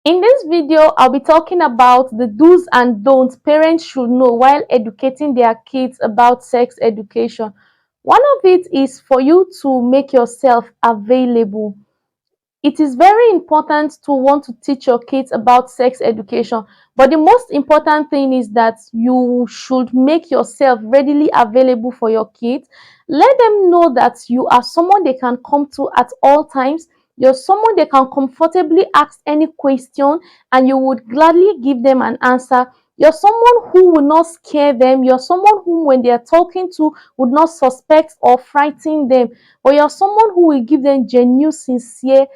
In this video, I'll be talking about the do's and don'ts parents should know while educating their kids about sex education. One of it is for you to make yourself available. It is very important to want to teach your kids about sex education, but the most important thing is that you should make yourself readily available for your kids. Let them know that you are someone they can come to at all times. You're someone they can comfortably ask any question and you would gladly give them an answer. You're someone who will not scare them. You're someone who, when they are talking to, would not suspect or frighten them. But you're someone who will give them genuine, sincere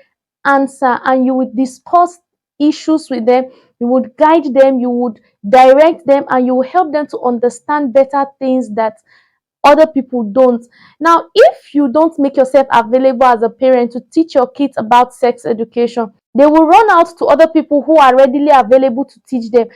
answer, and you would discuss issues with them. You would guide them, you would direct them, and you will help them to understand better things that other people don't. Now, if you don't make yourself available as a parent to teach your kids about sex education, they will run out to other people who are readily available to teach them.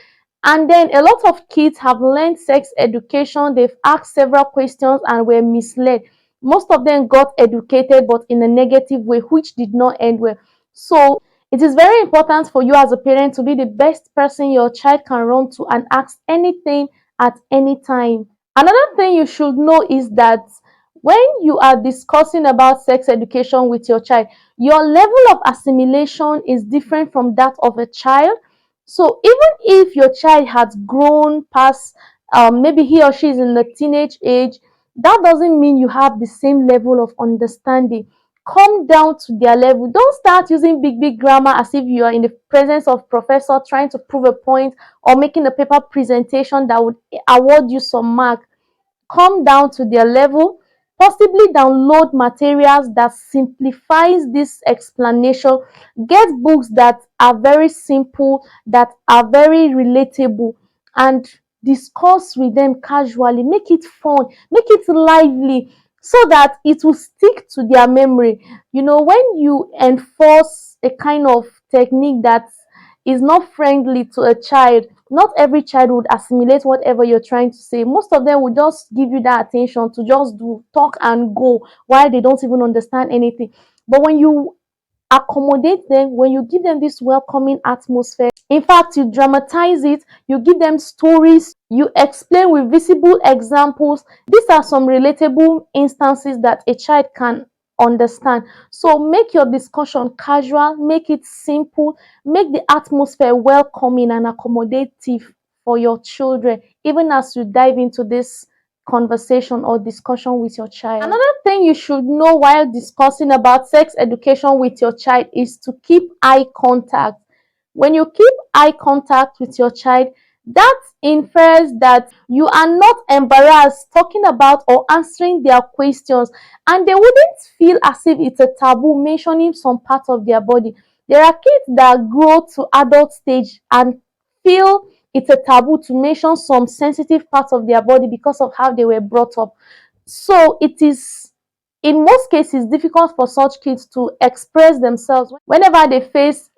And then a lot of kids have learned sex education, they've asked several questions and were misled. Most of them got educated, but in a negative way, which did not end well. So, it is very important for you as a parent to be the best person your child can run to and ask anything at any time. Another thing you should know is that when you are discussing about sex education with your child, your level of assimilation is different from that of a child. So even if your child has grown past, maybe he or she is in the teenage age, that doesn't mean you have the same level of understanding. Come down to their level. Don't start using big grammar as if you are in the presence of professor trying to prove a point or making a paper presentation that would award you some mark. Come down to their level, possibly download materials that simplifies this explanation. Get books that are very simple, that are very relatable, and discuss with them casually. Make it fun, make it lively, so that it will stick to their memory. When you enforce a kind of technique that is not friendly to a child, not every child would assimilate whatever you're trying to say. Most of them would just give you that attention to just do talk and go while they don't even understand anything. But when you accommodate them, when you give them this welcoming atmosphere, in fact, you dramatize it, you give them stories, you explain with visible examples. These are some relatable instances that a child can understand. So make your discussion casual, make it simple, make the atmosphere welcoming and accommodative for your children, even as you dive into this conversation or discussion with your child. Another thing you should know while discussing about sex education with your child is to keep eye contact. When you keep eye contact with your child, that infers that you are not embarrassed talking about or answering their questions, and they wouldn't feel as if it's a taboo mentioning some part of their body. There are kids that grow to adult stage and feel it's a taboo to mention some sensitive parts of their body because of how they were brought up. So it is in most cases difficult for such kids to express themselves whenever they face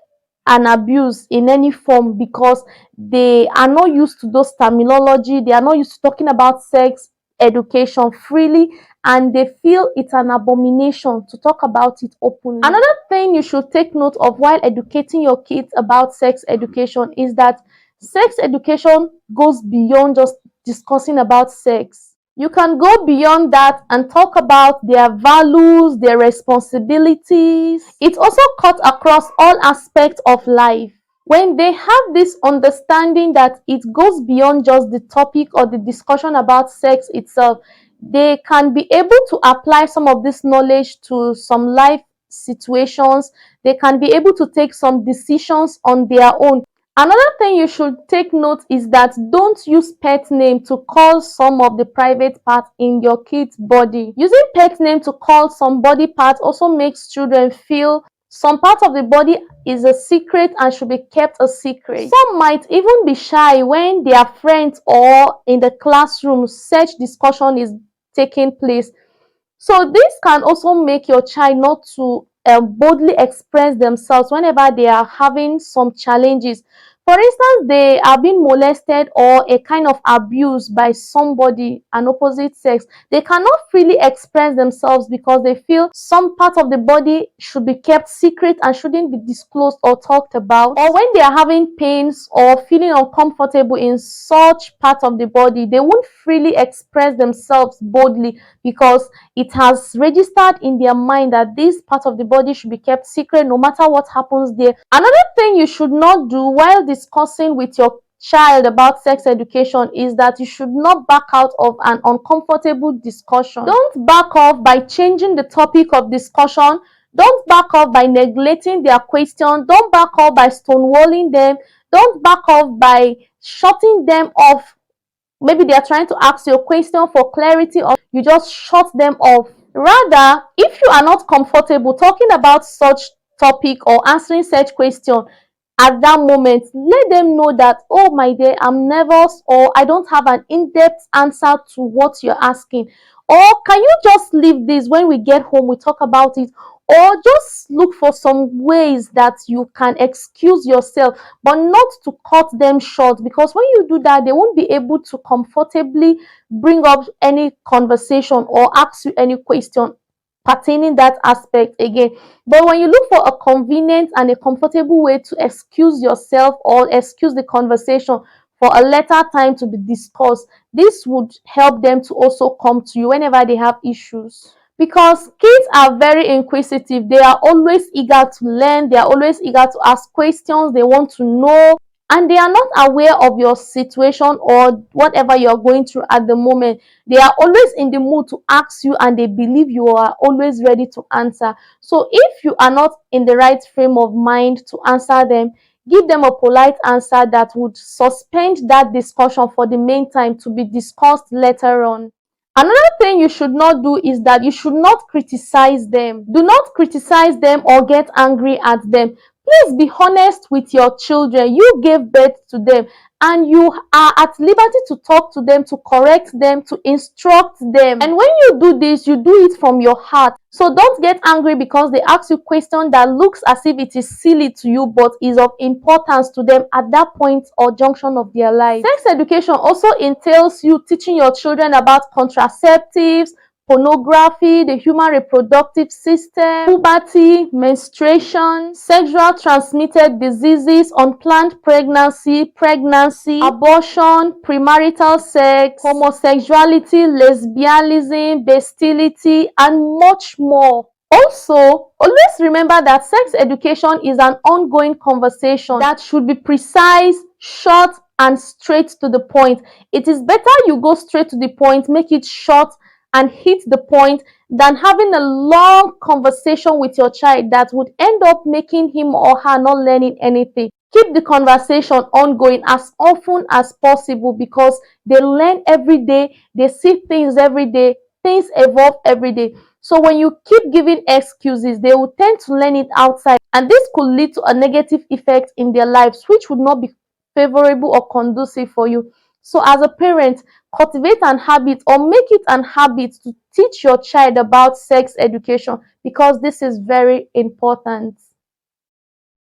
an abuse in any form, because they are not used to those terminology, they are not used to talking about sex education freely, and they feel it's an abomination to talk about it openly. Another thing you should take note of while educating your kids about sex education is that sex education goes beyond just discussing about sex. You can go beyond that and talk about their values, their responsibilities. It also cuts across all aspects of life. When they have this understanding that it goes beyond just the topic or the discussion about sex itself, they can be able to apply some of this knowledge to some life situations. They can be able to take some decisions on their own. Another thing you should take note is that don't use pet name to call some of the private parts in your kid's body. Using pet name to call some body parts also makes children feel some part of the body is a secret and should be kept a secret. Some might even be shy when their friends or in the classroom such discussion is taking place. So this can also make your child not to boldly express themselves whenever they are having some challenges. For instance, they are being molested or a kind of abuse by somebody, an opposite sex, they cannot freely express themselves because they feel some part of the body should be kept secret and shouldn't be disclosed or talked about. Or when they are having pains or feeling uncomfortable in such part of the body, they won't freely express themselves boldly because it has registered in their mind that this part of the body should be kept secret no matter what happens there. Another thing you should not do while discussing with your child about sex education is that you should not back out of an uncomfortable discussion. Don't back off by changing the topic of discussion. Don't back off by neglecting their question. Don't back off by stonewalling them. Don't back off by shutting them off. Maybe they are trying to ask you a question for clarity, or you just shut them off. Rather, if you are not comfortable talking about such topic or answering such question at that moment, let them know that, oh my dear, I'm nervous, or I don't have an in-depth answer to what you're asking, or can you just leave this, when we get home we talk about it, or just look for some ways that you can excuse yourself, but not to cut them short, because when you do that, they won't be able to comfortably bring up any conversation or ask you any question pertaining that aspect again. But when you look for a convenient and a comfortable way to excuse yourself or excuse the conversation for a later time to be discussed, this would help them to also come to you whenever they have issues. Because kids are very inquisitive, they are always eager to learn, they are always eager to ask questions, they want to know, and they are not aware of your situation or whatever you're going through at the moment. They are always in the mood to ask you, and they believe you are always ready to answer. So if you are not in the right frame of mind to answer them, give them a polite answer that would suspend that discussion for the meantime to be discussed later on. Another thing you should not do is that you should not criticize them. Do not criticize them or get angry at them. Please be honest with your children. You gave birth to them, and you are at liberty to talk to them, to correct them, to instruct them. And when you do this, you do it from your heart. So don't get angry because they ask you a question that looks as if it is silly to you but is of importance to them at that point or junction of their life. Sex education also entails you teaching your children about contraceptives, pornography, the human reproductive system, puberty, menstruation, sexual transmitted diseases, unplanned pregnancy, abortion, premarital sex, homosexuality, lesbianism, bestiality, and much more. Also, always remember that sex education is an ongoing conversation that should be precise, short, and straight to the point. It is better you go straight to the point, make it short, and hit the point than having a long conversation with your child that would end up making him or her not learning anything. Keep the conversation ongoing as often as possible because they learn every day, they see things every day, things evolve every day. So when you keep giving excuses, they will tend to learn it outside, and this could lead to a negative effect in their lives, which would not be favorable or conducive for you. So as a parent, cultivate an habit or make it an habit to teach your child about sex education because this is very important.